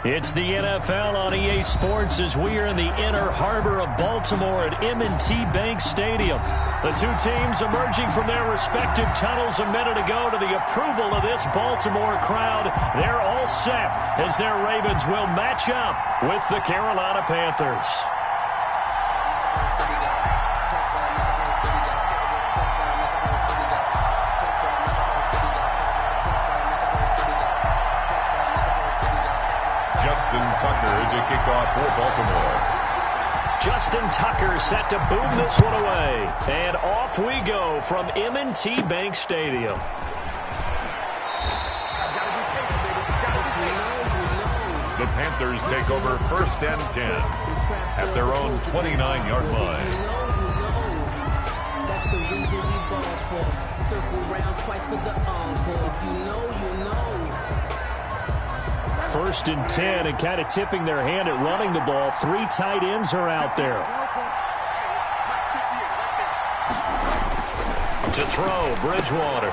It's the NFL on EA Sports as we are in the inner harbor of Baltimore at M&T Bank Stadium. The two teams emerging from their respective tunnels a minute ago to the approval of this Baltimore crowd. They're all set as their Ravens will match up with the Carolina Panthers. To kick off for Baltimore. Justin Tucker set to boom this one away. And off we go from M&T Bank Stadium. The Panthers take over 1st and 10 at their own 29-yard line. That's the reason we ball for. Circle round twice for the encore. If you know, you know. 1st and 10 and kind of tipping their hand at running the ball. 3 tight ends are out there. To throw, Bridgewater.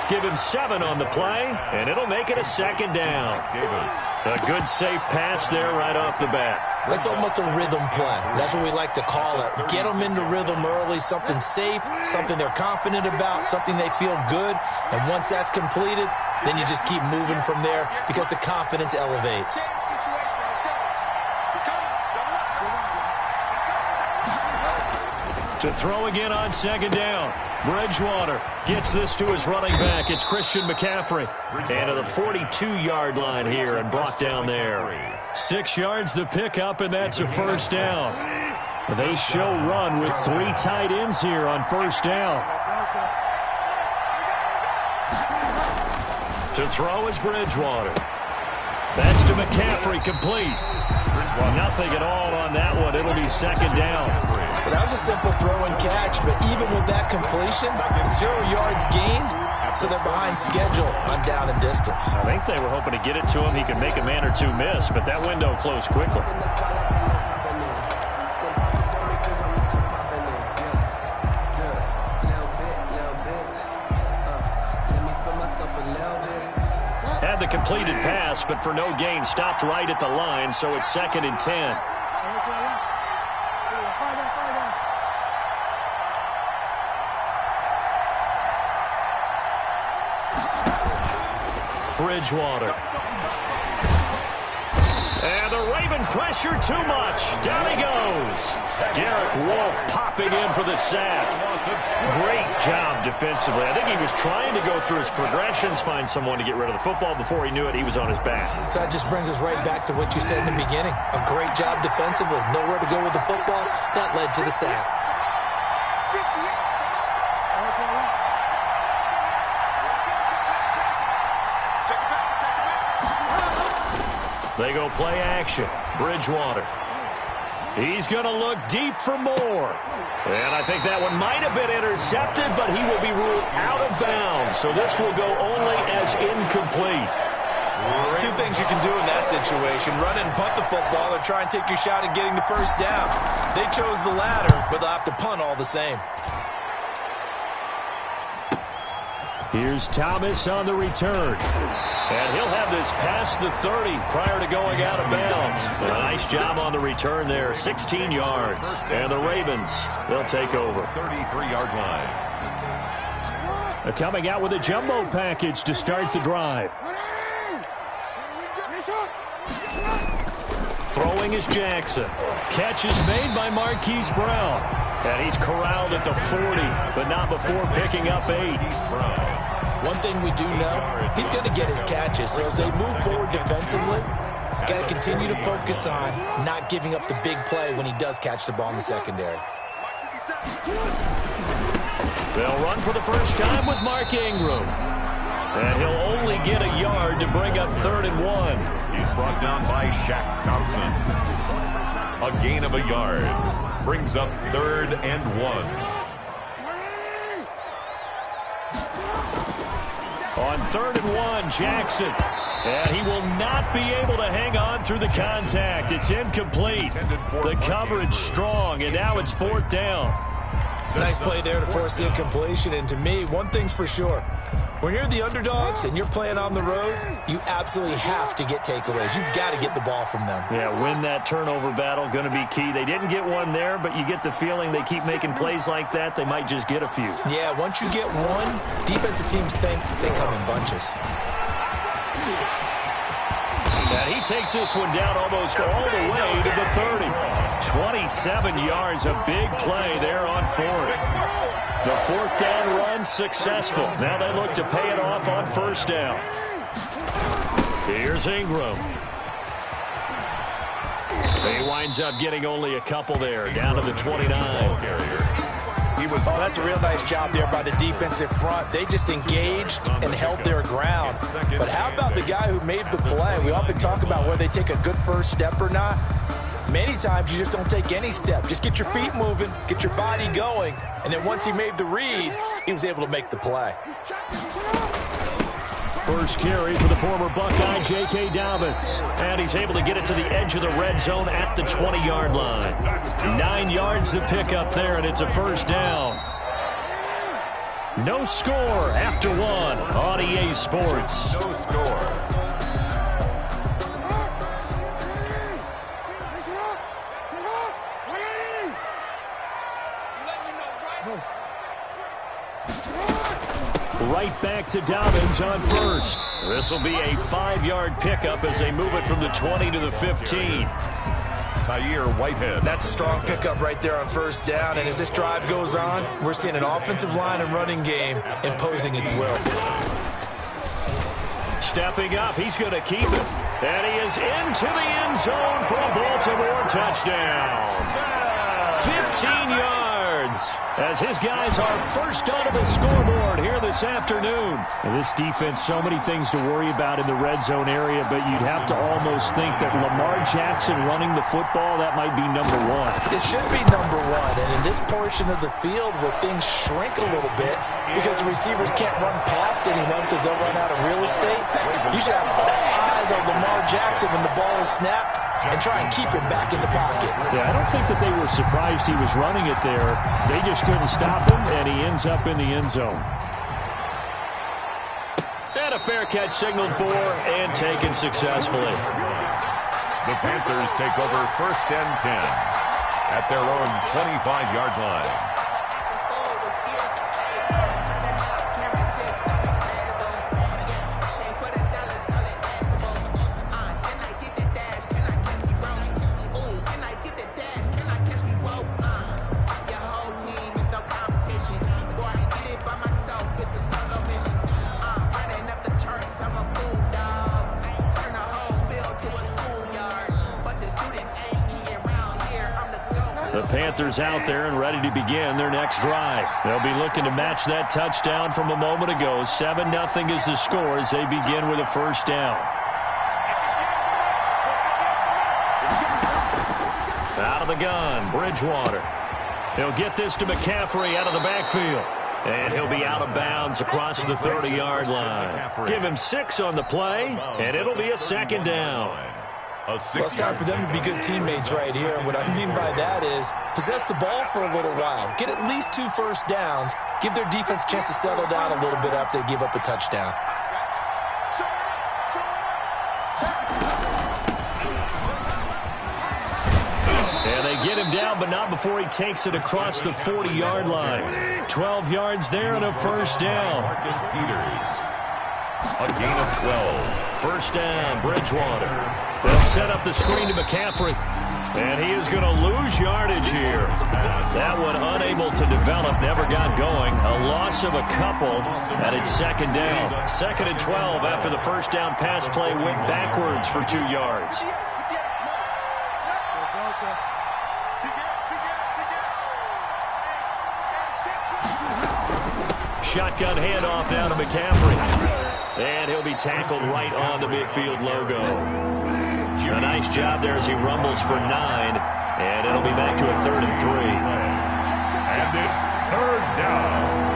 Give him 7 on the play, and it'll make it a 2nd down. A good safe pass there right off the bat. That's almost a rhythm play. That's what we like to call it. Get them into rhythm early, something safe, something they're confident about, something they feel good. And once that's completed, then you just keep moving from there because the confidence elevates. To throw again on 2nd down. Bridgewater gets this to his running back. It's Christian McCaffrey. And to the 42-yard line here and brought down there. 6 yards the pickup, and that's a 1st down. They show run with 3 tight ends here on 1st down. To throw is Bridgewater. That's to McCaffrey, complete. Nothing at all on that one. It'll be 2nd down. Well, that was a simple throw and catch, but even with that completion, 0 yards gained, so they're behind schedule on down and distance. I think they were hoping to get it to him. He could make a man or two miss, but that window closed quickly. Had the completed pass, but for no gain, stopped right at the line, so it's 2nd and 10. Bridgewater. And the Raven pressure too much. Down he goes. Derek Wolfe popping in for the sack. Great job defensively. I think he was trying to go through his progressions, find someone to get rid of the football. Before he knew it, he was on his back. So that just brings us right back to what you said in the beginning. A great job defensively. Nowhere to go with the football. That led to the sack. They go play action. Bridgewater. He's going to look deep for more. And I think that one might have been intercepted, but he will be ruled out of bounds. So this will go only as incomplete. 2 things you can do in that situation. Run and punt the football or try and take your shot at getting the 1st down. They chose the latter, but they'll have to punt all the same. Here's Thomas on the return. And he'll have this past the 30 prior to going out of bounds. A nice job on the return there, 16 yards. And the Ravens, they'll take over. 33-yard line. Coming out with a jumbo package to start the drive. Throwing is Jackson. Catch is made by Marquise Brown. And he's corralled at the 40, but not before picking up 8. One thing we do know, he's going to get his catches. So as they move forward defensively, got to continue to focus on not giving up the big play when he does catch the ball in the secondary. They'll run for the first time with Mark Ingram. And he'll only get a yard to bring up 3rd and 1. He's brought down by Shaq Thompson. A gain of a yard. Brings up 3rd and 1. On 3rd and 1, Jackson. And he will not be able to hang on through the contact. It's incomplete. The coverage strong, and now it's 4th down. Nice play there to force the incompletion. And to me, one thing's for sure. When you're the underdogs and you're playing on the road, you absolutely have to get takeaways. You've got to get the ball from them. Yeah, win that turnover battle, going to be key. They didn't get one there, but you get the feeling they keep making plays like that, they might just get a few. Yeah, once you get one, defensive teams think they come in bunches. And he takes this one down almost all the way to the 30. 27 yards, a big play there on fourth. The fourth down run successful. Now they look to pay it off on first down. Here's Ingram. He winds up getting only a couple there, down to the 29. Oh, that's a real nice job there by the defensive front. They just engaged and held their ground. But how about the guy who made the play? We often talk about whether they take a good first step or not. Many times you just don't take any step. Just get your feet moving, get your body going, and then once he made the read, he was able to make the play. First carry for the former Buckeye, J.K. Dobbins. And he's able to get it to the edge of the red zone at the 20-yard line. 9 yards to pick up there, and it's a first down. No score after one on EA Sports. No score. Right back to Dobbins on first. This will be a 5-yard pickup as they move it from the 20 to the 15. Tyre Whitehead. That's a strong pickup right there on first down. And as this drive goes on, we're seeing an offensive line and running game imposing its will. Stepping up, he's going to keep it. And he is into the end zone for a Baltimore touchdown. 15 yards. As his guys are first onto the scoreboard here this afternoon. And this defense, so many things to worry about in the red zone area, but you'd have to almost think that Lamar Jackson running the football, that might be number one. It should be number one, and in this portion of the field where things shrink a little bit because the receivers can't run past anyone because they'll run out of real estate, you should have all eyes on Lamar Jackson when the ball is snapped and try and keep him back in the pocket. Yeah, I don't think that they were surprised he was running it there. They just couldn't stop him, and he ends up in the end zone. And a fair catch signaled for and taken successfully. The Panthers take over first and 10 at their own 25-yard line. The Panthers out there and ready to begin their next drive. They'll be looking to match that touchdown from a moment ago. 7-0 is the score as they begin with a first down. Out of the gun, Bridgewater. He'll get this to McCaffrey out of the backfield. And he'll be out of bounds across the 30-yard line. Give him 6 on the play, and it'll be a second down. Well, it's time for them to be good teammates right here. And what I mean by that is possess the ball for a little while. Get at least 2 first downs. Give their defense a chance to settle down a little bit after they give up a touchdown. And they get him down, but not before he takes it across the 40-yard line. 12 yards there and a first down. A gain of 12. First down, Bridgewater. They'll set up the screen to McCaffrey. And he is going to lose yardage here. That one unable to develop, never got going. A loss of a couple, and it's second down. 2nd and 12 after the first down pass play went backwards for 2 yards. Shotgun handoff now to McCaffrey. And he'll be tackled right on the midfield logo. A nice job there as he rumbles for 9. And it'll be back to a 3rd and 3. And it's 3rd down.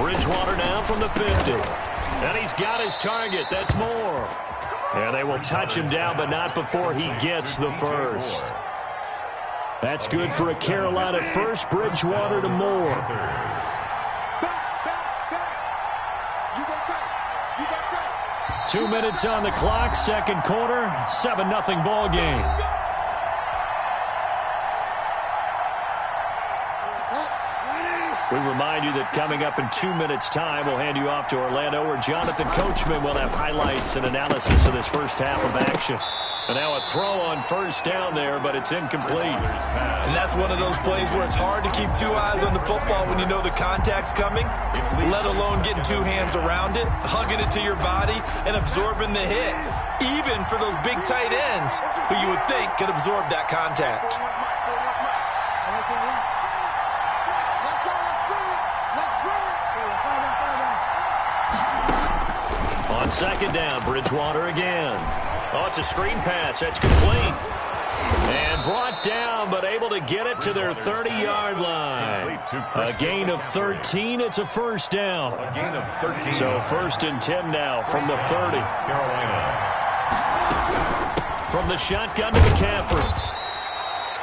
Bridgewater now from the 50. And he's got his target. That's Moore. And they will touch him down, but not before he gets the first. That's good for a Carolina first. Bridgewater to Moore. 2 minutes on the clock, second quarter, 7-0 ball game. We remind you that coming up in 2 minutes' time, we'll hand you off to Orlando, where Jonathan Coachman will have highlights and analysis of this first half of action. And now a throw on first down there, but it's incomplete. And that's one of those plays where it's hard to keep two eyes on the football when you know the contact's coming, let alone getting two hands around it, hugging it to your body, and absorbing the hit, even for those big tight ends who you would think could absorb that contact. On second down, Bridgewater again. Oh, it's a screen pass. That's complete. And brought down, but able to get it to their 30-yard line. A gain of 13. It's a first down. A gain of 13. So first and 10 now from the 30. Carolina. From the shotgun to McCaffrey.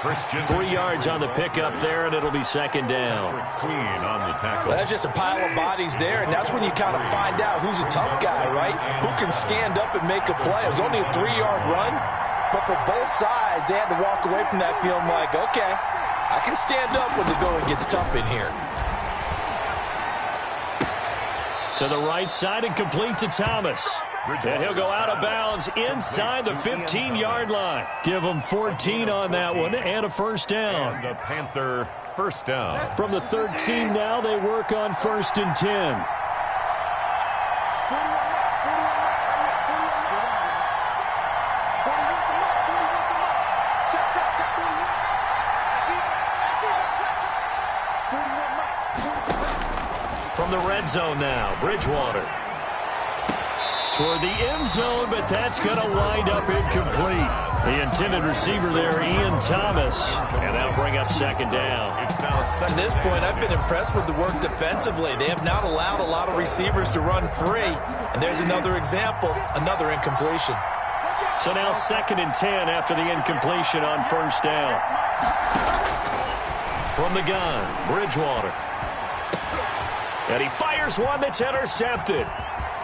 3 yards on the pickup there, and it'll be second down. Clean on the tackle. Well, that's just a pile of bodies there, and that's when you kind of find out who's a tough guy, right? Who can stand up and make a play. It was only a 3-yard run, but for both sides, they had to walk away from that feeling like, okay, I can stand up when the going gets tough in here. To the right side and complete to Thomas. And he'll go out of bounds inside the 15-yard line. Give him 14 on that one and a first down. And the Panther first down. From the 13 now, they work on first and 10. From the red zone now, Bridgewater. Toward the end zone, but that's going to wind up incomplete. The intended receiver there, Ian Thomas. And that'll bring up second down. To this point, I've been impressed with the work defensively. They have not allowed a lot of receivers to run free. And there's another example, another incompletion. So now second and 10 after the incompletion on first down. From the gun, Bridgewater. And he fires one that's intercepted.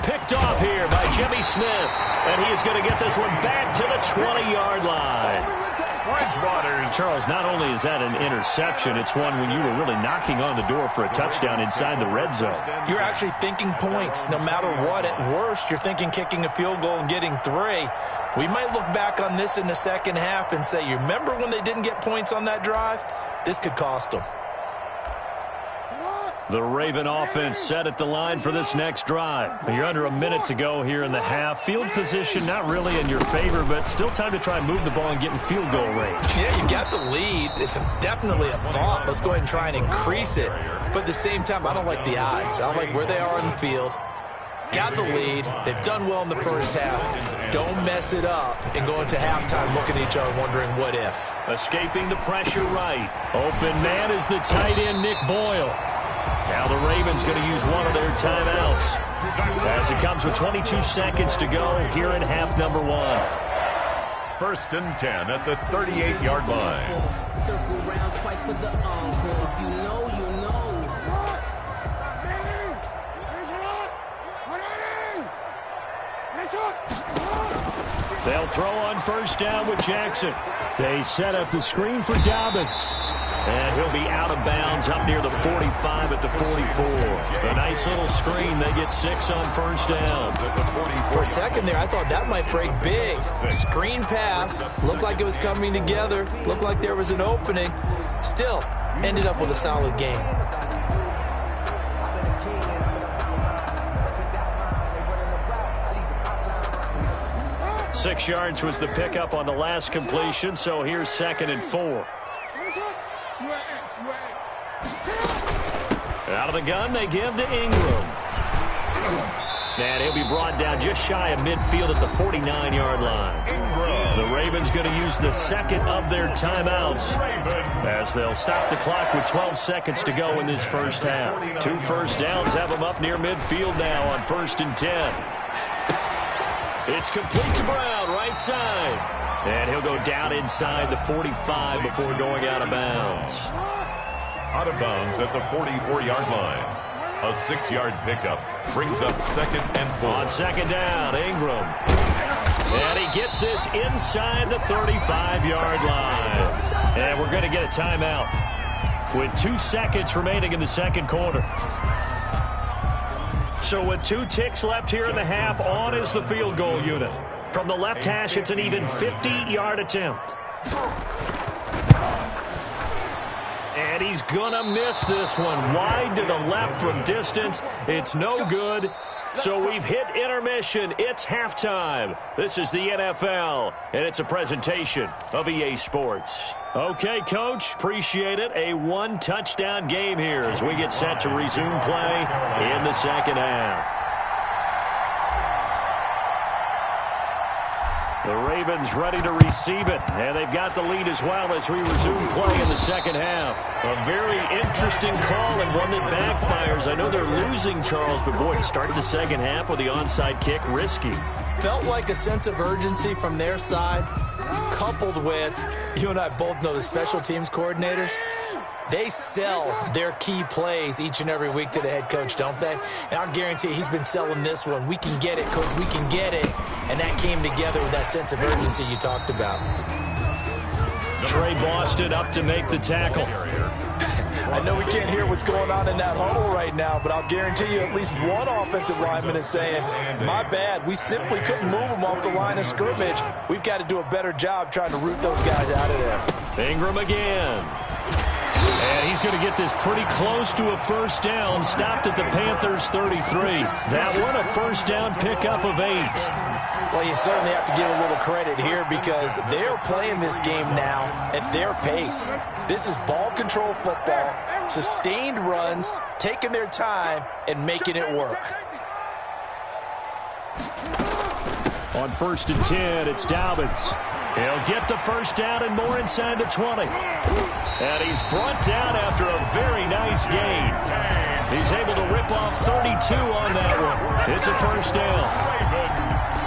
Picked off here by Jimmy Smith. And he is going to get this one back to the 20-yard line. Bridgewater. Charles, not only is that an interception, it's one when you were really knocking on the door for a touchdown inside the red zone. You're actually thinking points no matter what. At worst, you're thinking kicking a field goal and getting 3. We might look back on this in the second half and say, you remember when they didn't get points on that drive? This could cost them. The Raven offense set at the line for this next drive. You're under a minute to go here in the half. Field position not really in your favor, but still time to try and move the ball and get in field goal range. Yeah, you got the lead. It's definitely a thought. Let's go ahead and try and increase it. But at the same time, I don't like the odds. I don't like where they are on the field. Got the lead. They've done well in the first half. Don't mess it up and go into halftime looking at each other wondering what if. Escaping the pressure right. Open man is the tight end, Nick Boyle. Now the Ravens going to use one of their timeouts as it comes with 22 seconds to go here in half number 1. First and 10 at the 38-yard line. Circle round twice for the encore. If you know, you know. They'll throw on first down with Jackson. They set up the screen for Dobbins. And he'll be out of bounds up near the 45 at the 44. A nice little screen. They get 6 on first down. For a second there, I thought that might break big. Screen pass. Looked like it was coming together. Looked like there was an opening. Still, ended up with a solid game. Six yards was the pickup on the last completion, so here's second and 4. Out of the gun, they give to Ingram. And he'll be brought down just shy of midfield at the 49-yard line. The Ravens going to use the second of their timeouts as they'll stop the clock with 12 seconds to go in this first half. 2 first downs have them up near midfield now on 1st and 10. It's complete to Brown, right side. And he'll go down inside the 45 before going out of bounds. Out of bounds at the 44-yard line. A 6-yard pickup brings up 2nd and 4. On 2nd down, Ingram. And he gets this inside the 35-yard line. And we're going to get a timeout with 2 seconds remaining in the second quarter. So with 2 ticks left here in the half, on is the field goal unit. From the left hash, it's an even 50-yard attempt. And he's going to miss this one. Wide to the left from distance. It's no good. So we've hit intermission. It's halftime. This is the NFL, and it's a presentation of EA Sports. Okay, Coach, appreciate it. A 1-touchdown game here as we get set to resume play in the second half. The Ravens ready to receive it, and they've got the lead as well as we resume play in the second half. A very interesting call and one that backfires. I know they're losing, Charles, but boy, to start the second half with the onside kick, risky. Felt like a sense of urgency from their side, coupled with, you and I both know the special teams coordinators. They sell their key plays each and every week to the head coach, don't they? And I'll guarantee you he's been selling this one. We can get it, Coach. We can get it. And that came together with that sense of urgency you talked about. Trey Boston up to make the tackle. I know we can't hear what's going on in that huddle right now, but I'll guarantee you at least one offensive lineman is saying, my bad, we simply couldn't move them off the line of scrimmage. We've got to do a better job trying to root those guys out of there. Ingram again. And he's going to get this pretty close to a first down. Stopped at the Panthers' 33. That one a first down pickup of 8. Well, you certainly have to give a little credit here because they're playing this game now at their pace. This is ball control football, sustained runs, taking their time, and making it work. On 1st and 10, it's Dobbins. He'll get the first down and more inside the 20. And he's brought down after a very nice gain. He's able to rip off 32 on that one. It's a first down.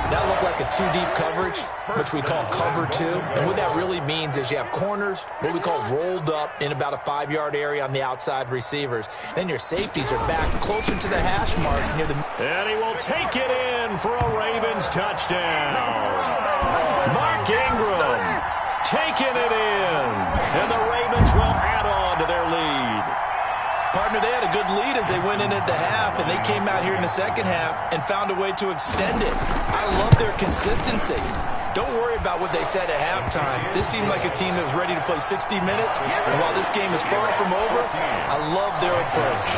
That looked like a 2-deep coverage, which we call cover 2. And what that really means is you have corners, what we call rolled up in about a 5-yard area on the outside receivers. Then your safeties are back closer to the hash marks near the... And he will take it in for a Ravens touchdown. Mark Ingram taking it in. And the Ravens will add on to their lead. Partner, they had a good lead as they went in at the half, and they came out here in the second half and found a way to extend it. I love their consistency. Don't worry about what they said at halftime. This seemed like a team that was ready to play 60 minutes, and while this game is far from over, I love their approach.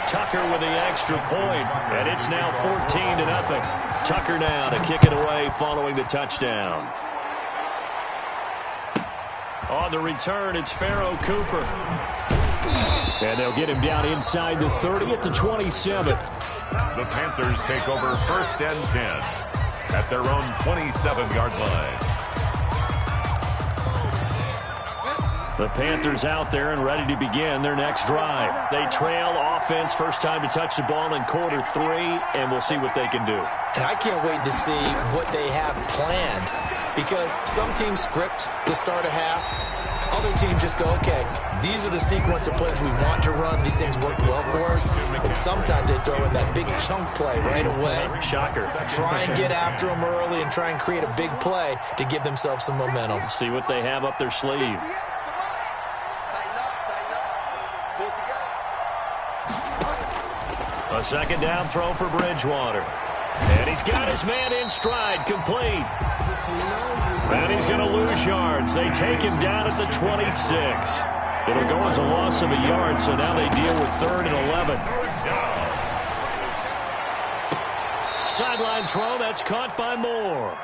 Tucker with the extra point, and it's now 14-0. Tucker now to kick it away following the touchdown. On the return, it's Pharaoh Cooper. And they'll get him down inside the 30 at the 27. The Panthers take over 1st and 10 at their own 27-yard line. The Panthers out there and ready to begin their next drive. They trail offense, first time to touch the ball in quarter 3, and we'll see what they can do. And I can't wait to see what they have planned because some teams script to start a half. Other teams just go, okay, these are the sequence of plays we want to run. These things worked well for us. And sometimes they throw in that big chunk play right away. Shocker. Try and get after them early and try and create a big play to give themselves some momentum. See what they have up their sleeve. A second down throw for Bridgewater. And he's got his man in stride, complete. And he's going to lose yards. They take him down at the 26. It'll go as a loss of a yard, so now they deal with 3rd and 11. Sideline throw, that's caught by Moore.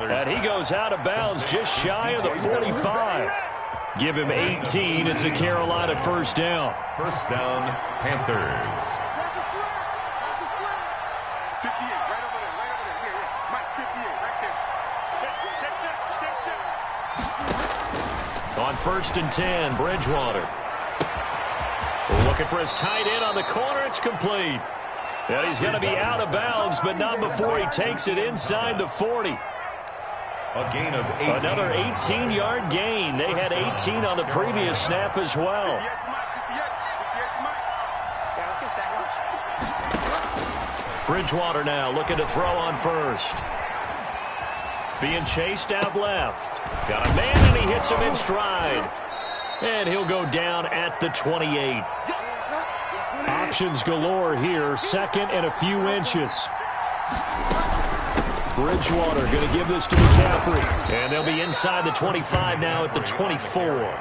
And he goes out of bounds just shy of the 45. Give him 18. It's a Carolina first down. First down, Panthers. 58. On 1st and 10, Bridgewater. Looking for his tight end on the corner. It's complete. And he's going to be out of bounds, but not before he takes it inside the 40. A gain of 18. Another 18-yard gain. They had 18 on the previous snap as well. Bridgewater now looking to throw on 1st. Being chased out left. Got a man, and he hits him in stride. And he'll go down at the 28. Options galore here. 2nd and a few inches. Bridgewater going to give this to McCaffrey. And they'll be inside the 25 now at the 24.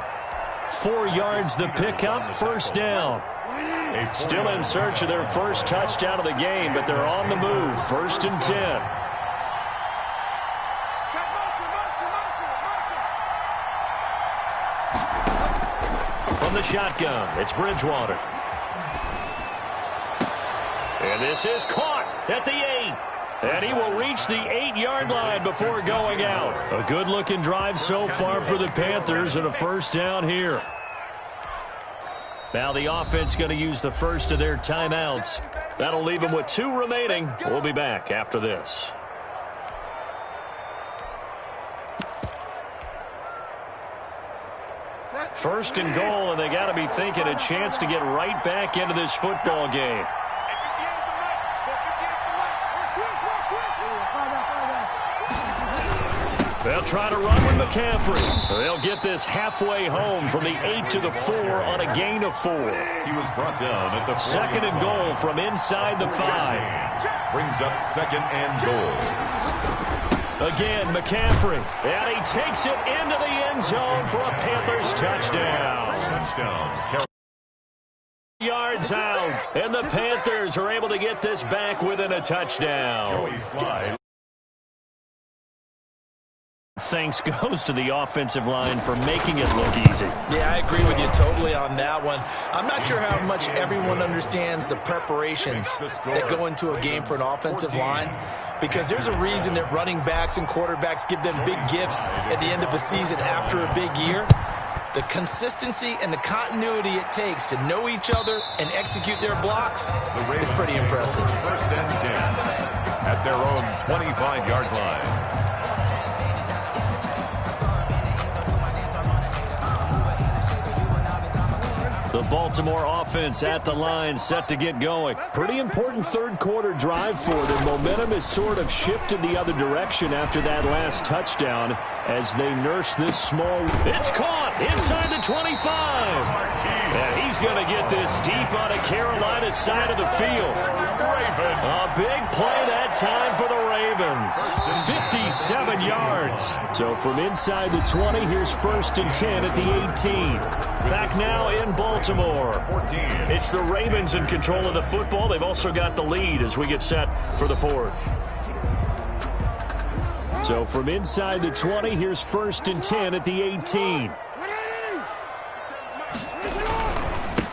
4 yards the pickup, 1st down. Still in search of their first touchdown of the game, but they're on the move. 1st and 10. From the shotgun, it's Bridgewater. And this is caught at the 8. And he will reach the 8-yard line before going out. A good-looking drive so far for the Panthers and a 1st down here. Now the offense going to use the first of their timeouts. That'll leave them with 2 remaining. We'll be back after this. First and goal, and they got to be thinking a chance to get right back into this football game. They'll try to run with McCaffrey. They'll get this halfway home from the 8 to the 4 on a gain of 4. He was brought down at the 2nd and goal from inside the 5. Brings up 2nd and goal. Again, McCaffrey. And he takes it into the end zone for a Panthers touchdown. Touchdown. Yards out. And the Panthers are able to get this back within a touchdown. Joey Slide. Thanks goes to the offensive line for making it look easy. Yeah, I agree with you totally on that one. I'm not sure how much everyone understands the preparations that go into a game for an offensive line, because there's a reason that running backs and quarterbacks give them big gifts at the end of a season after a big year. The consistency and the continuity it takes to know each other and execute their blocks is pretty impressive. 1st and 10 at their own 25-yard line. The Baltimore offense at the line, set to get going. Pretty important 3rd quarter drive for them. Momentum has sort of shifted the other direction after that last touchdown as they nurse this small. It's caught inside the 25. And he's going to get this deep on a Carolina side of the field. A big play that time for the Ravens. 57 yards. So from inside the 20, here's 1st and 10 at the 18. Back now in Baltimore. It's the Ravens in control of the football. They've also got the lead as we get set for the 4th. So from inside the 20, here's 1st and 10 at the 18.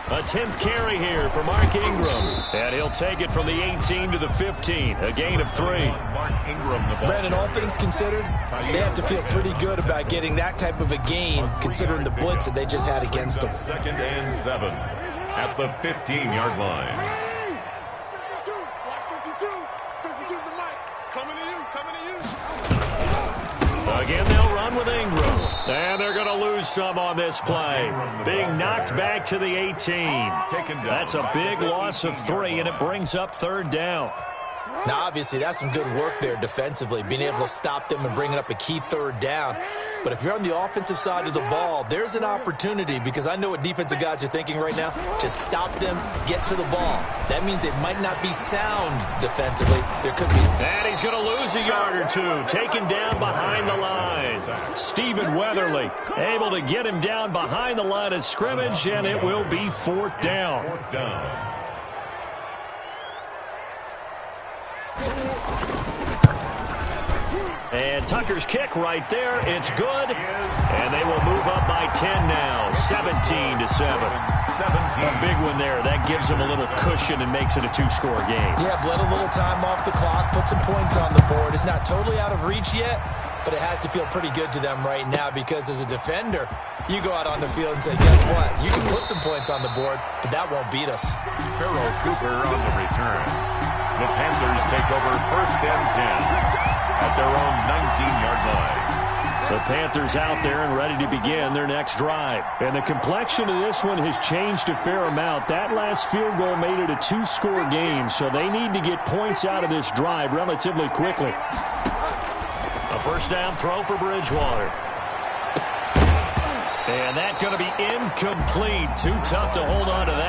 A 10th carry here for Mark Ingram. And he'll take it from the 18 to the 15. A gain of 3. Mark Ingram, the ball. Brandon, all things considered, they have to feel pretty good about getting that type of a gain, considering the blitz that they just had against them. 2nd and 7 at the 15-yard line. Again, they'll run with Ingram. And they're going to lose some on this play. Being knocked back to the 18. That's a big loss of 3, and it brings up 3rd down. Now, obviously, that's some good work there defensively, being able to stop them and bringing up a key 3rd down. But if you're on the offensive side of the ball, there's an opportunity, because I know what defensive guys are thinking right now. Just stop them, get to the ball. That means it might not be sound defensively. There could be. And he's going to lose a yard or 2, taken down behind the line. Stephen Weatherly able to get him down behind the line of scrimmage, and it will be 4th down. 4th down. And Tucker's kick right there. It's good. And they will move up by 10 now. 17-7. A big one there. That gives them a little cushion and makes it a 2-score game. Yeah, bled a little time off the clock, put some points on the board. It's not totally out of reach yet, but it has to feel pretty good to them right now because as a defender, you go out on the field and say, guess what? You can put some points on the board, but that won't beat us. Farrell Cooper on the return. The Panthers take over 1st and 10 at their own 19-yard line. The Panthers out there and ready to begin their next drive. And the complexion of this one has changed a fair amount. That last field goal made it a 2-score game, so they need to get points out of this drive relatively quickly. A first down throw for Bridgewater. And that's going to be incomplete. Too tough to hold on to that.